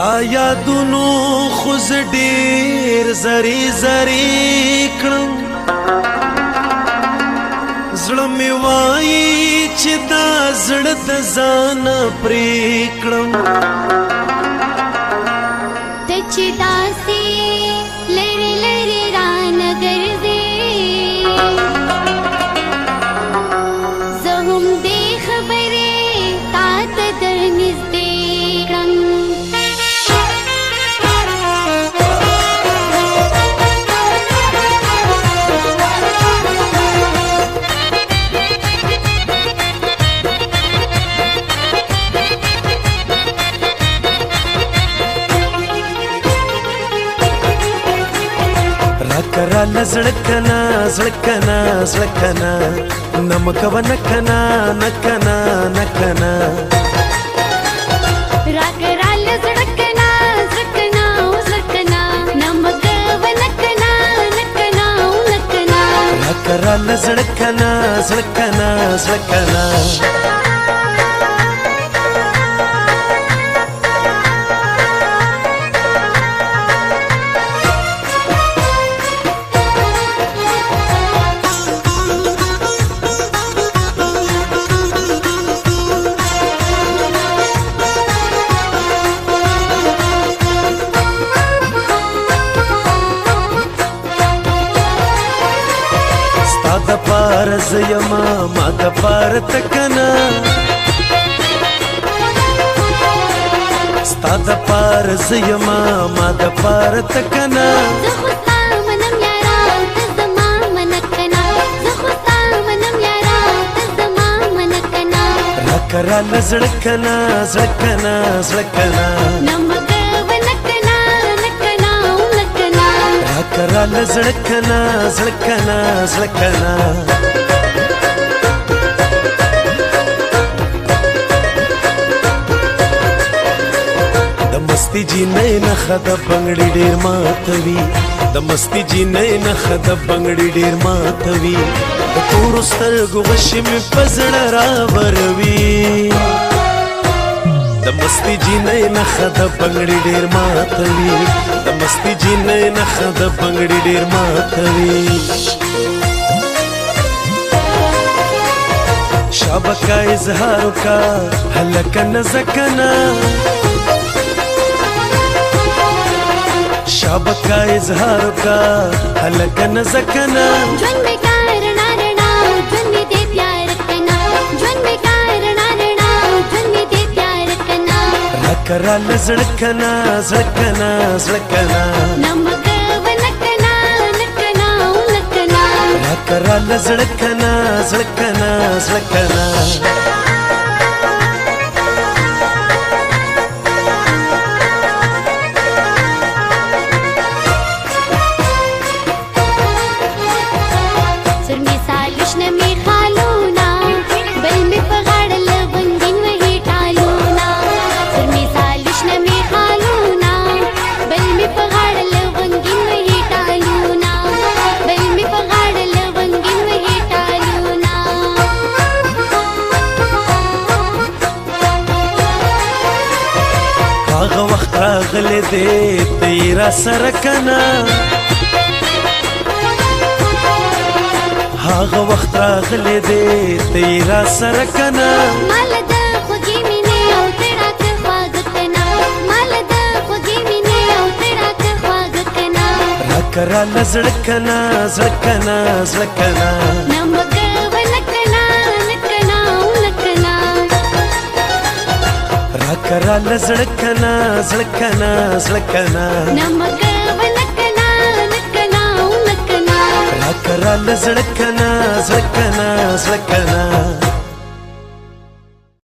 ستا یادونو خو زه ډېر زری زری کړم زړه مې وایي چې دا زړه د ځانه پرې کړم ته چې داسې لرې لرې رانه ګرځې زه هم دې خبرې تا ته در نږدې کړم راکراله زړکنا زړکنا زړکنا نمکوه نکنا نکنا نکنا راکراله زړکنا زړکنا زړکنا نمکوه نکنا نکنا نکنا راکراله زړکنا زړکنا زړکنا د پار زیما ما د پار تکنا ستا د پار زیما ما د پار تکنا زه خو ستا منم یارا ته زما منکنا زه خو ستا منم یارا ته زما منکنا راکراله زړکنا زړکنا زړکنا نمکوه نکنا نکنا نکنا راکراله زړکنا زړکنا زړکنا د مستی جینۍ نخه د بنګړي ډېر ماتوي د مستی جینۍ نخه د بنګړي ډېر ماتوي د تورو سترګو غشي مې په زړه راوروي د مستی جینۍ نخه د بنګړي ډېر ماتوي د مستی جینۍ نخه د بنګړي ډېر ماتوي شابکا اظهار کا هلکه نزکنا شابکا اظهار کا هلکه نزکنا ژوند بیکار رڼا رڼا ژوند مې دې پیار کنا ژوند بیکار رڼا رڼا ژوند مې دې پیار کنا راکراله زړکنا زړکنا زړکنا نمکوه نکنا نکنا نکنا راکراله زړکنا زړکنا زړکنا هغه وخت راغلی دی ته یې راسره کنه هغه وخت راغلی دی ته یې راسره کنه مال د خوږې مینې او ته راته خواږه کنا مال د خوږې مینې او ته راته خواږه کنا راکراله زړکنا زړکنا زړکنا نمکوه نکنا نکنا نکنا راکراله زړکنا زړکنا زړکنا نمکوه نکنا نکنا نکنا راکراله زړکنا زړکنا زړکنا